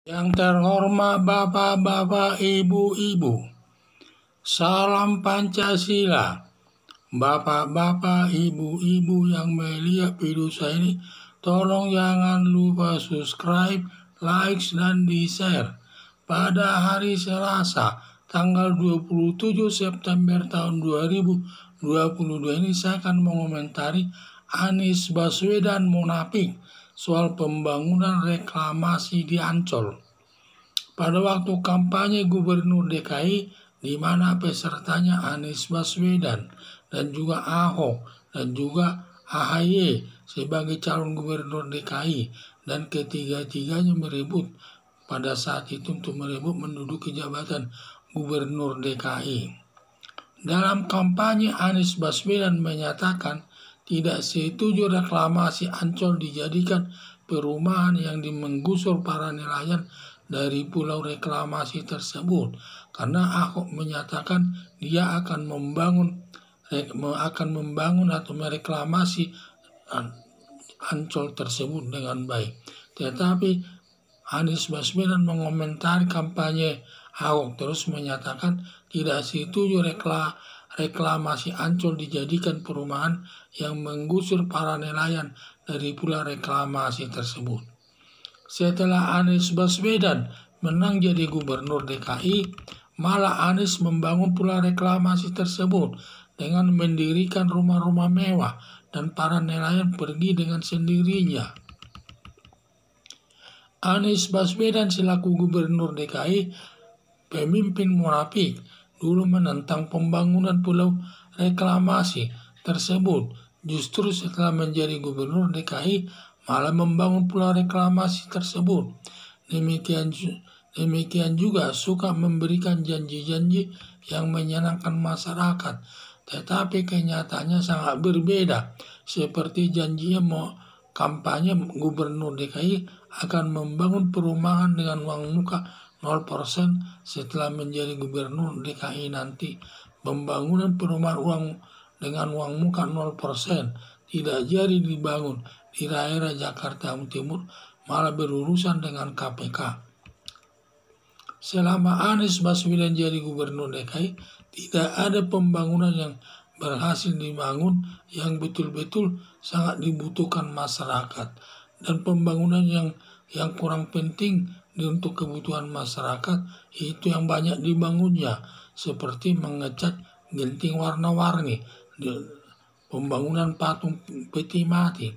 Yang terhormat Bapak-bapak, Ibu-ibu, salam Pancasila. Bapak-bapak, Ibu-ibu yang melihat video saya ini, tolong jangan lupa subscribe, like, dan di-share. Pada hari Selasa, tanggal 27 September tahun 2022 ini saya akan mengomentari Anies Baswedan munafik soal pembangunan reklamasi di Ancol. Pada waktu kampanye Gubernur DKI, di mana pesertanya Anies Baswedan dan juga Ahok dan juga AHY sebagai calon Gubernur DKI, dan ketiga-tiganya merebut pada saat itu untuk merebut menduduki jabatan Gubernur DKI. Dalam kampanye, Anies Baswedan menyatakan tidak setuju reklamasi Ancol dijadikan perumahan yang menggusur para nelayan dari pulau reklamasi tersebut, karena Ahok menyatakan dia akan membangun atau mereklamasi Ancol tersebut dengan baik. Tetapi Anies Baswedan mengomentari kampanye Ahok terus menyatakan tidak setuju reklamasi Ancol dijadikan perumahan yang menggusur para nelayan dari pulau reklamasi tersebut. Setelah Anies Baswedan menang jadi Gubernur DKI, malah Anies membangun pulau reklamasi tersebut dengan mendirikan rumah-rumah mewah dan para nelayan pergi dengan sendirinya. Anies Baswedan selaku Gubernur DKI pemimpin munafik, dulu menentang pembangunan pulau reklamasi tersebut. Justru setelah menjadi Gubernur DKI malah membangun pulau reklamasi tersebut. Demikian juga suka memberikan janji-janji yang menyenangkan masyarakat, tetapi kenyataannya sangat berbeda. Seperti janjinya mau kampanye Gubernur DKI akan membangun perumahan dengan uang muka 0% setelah menjadi Gubernur DKI nanti. Pembangunan perumahan dengan uang muka 0% tidak jadi dibangun di daerah Jakarta Timur, malah berurusan dengan KPK. Selama Anies Baswedan jadi Gubernur DKI, tidak ada pembangunan yang berhasil dibangun yang betul-betul sangat dibutuhkan masyarakat, dan pembangunan yang kurang penting untuk kebutuhan masyarakat itu yang banyak dibangunnya, seperti mengecat genting warna-warni, pembangunan patung peti mati,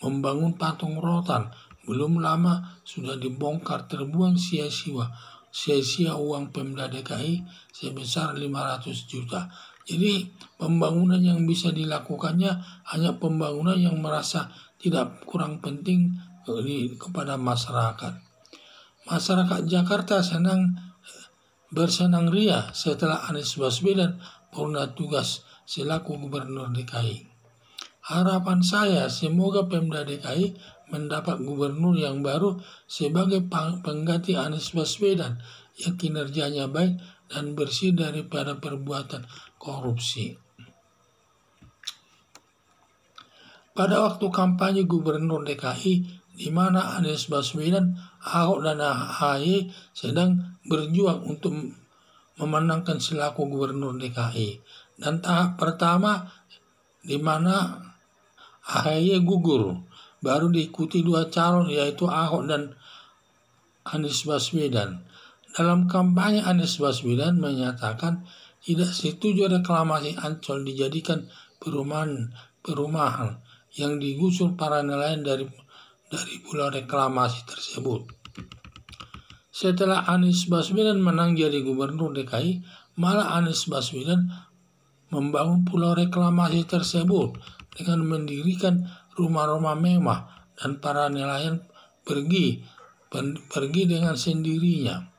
membangun patung rotan. Belum lama sudah dibongkar, terbuang sia-sia uang Pemda DKI sebesar 500 juta. Jadi pembangunan yang bisa dilakukannya hanya pembangunan yang merasa tidak kurang penting kepada masyarakat. Masyarakat Jakarta bersenang ria setelah Anies Baswedan purna tugas selaku Gubernur DKI. Harapan saya semoga Pemda DKI mendapat gubernur yang baru sebagai pengganti Anies Baswedan yang kinerjanya baik dan bersih daripada perbuatan korupsi. Pada waktu kampanye Gubernur DKI, di mana Anies Baswedan, Ahok dan AHY sedang berjuang untuk memenangkan selaku Gubernur DKI. Dan tahap pertama di mana AHY gugur, baru diikuti dua calon yaitu Ahok dan Anies Baswedan. Dalam kampanye Anies Baswedan menyatakan tidak setuju reklamasi Ancol dijadikan perumahan yang digusur para nelayan dari pulau reklamasi tersebut. Setelah Anies Baswedan menang jadi Gubernur DKI, malah Anies Baswedan membangun pulau reklamasi tersebut dengan mendirikan rumah-rumah mewah dan para nelayan pergi dengan sendirinya.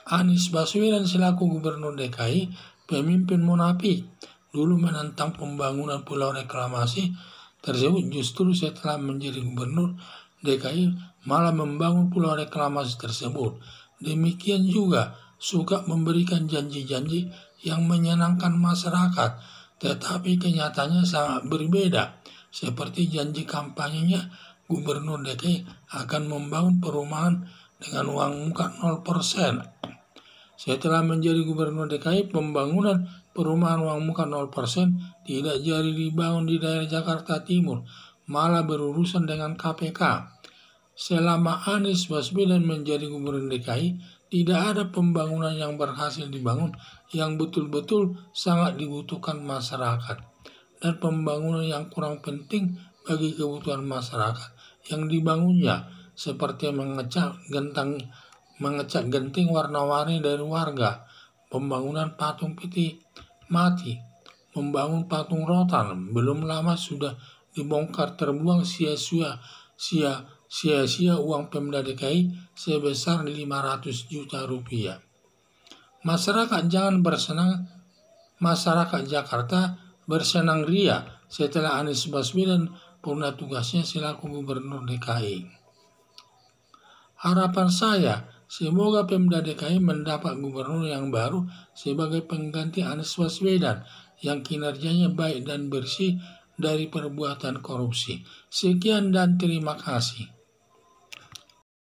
Anies Baswedan selaku Gubernur DKI pemimpin munafik, dulu menentang pembangunan pulau reklamasi tersebut, justru setelah menjadi Gubernur DKI malah membangun pulau reklamasi tersebut. Demikian juga suka memberikan janji-janji yang menyenangkan masyarakat, tetapi kenyataannya sangat berbeda. Seperti janji kampanyenya Gubernur DKI akan membangun perumahan dengan uang muka 0%. Setelah menjadi gubernur DKI, pembangunan perumahan uang muka 0% tidak jadi dibangun di daerah Jakarta Timur, malah berurusan dengan KPK. Selama Anies Baswedan menjadi gubernur DKI, tidak ada pembangunan yang berhasil dibangun yang betul-betul sangat dibutuhkan masyarakat. Dan pembangunan yang kurang penting bagi kebutuhan masyarakat yang dibangunnya, seperti mengecat genting warna-warni dari warga, pembangunan patung peti mati, membangun patung rotan, belum lama sudah dibongkar terbuang sia-sia uang Pemda DKI sebesar 500 juta rupiah. Masyarakat Jakarta bersenang ria setelah Anies Baswedan purna tugasnya selaku gubernur DKI. Harapan saya, semoga Pemda DKI mendapat gubernur yang baru sebagai pengganti Anies Baswedan yang kinerjanya baik dan bersih dari perbuatan korupsi. Sekian dan terima kasih.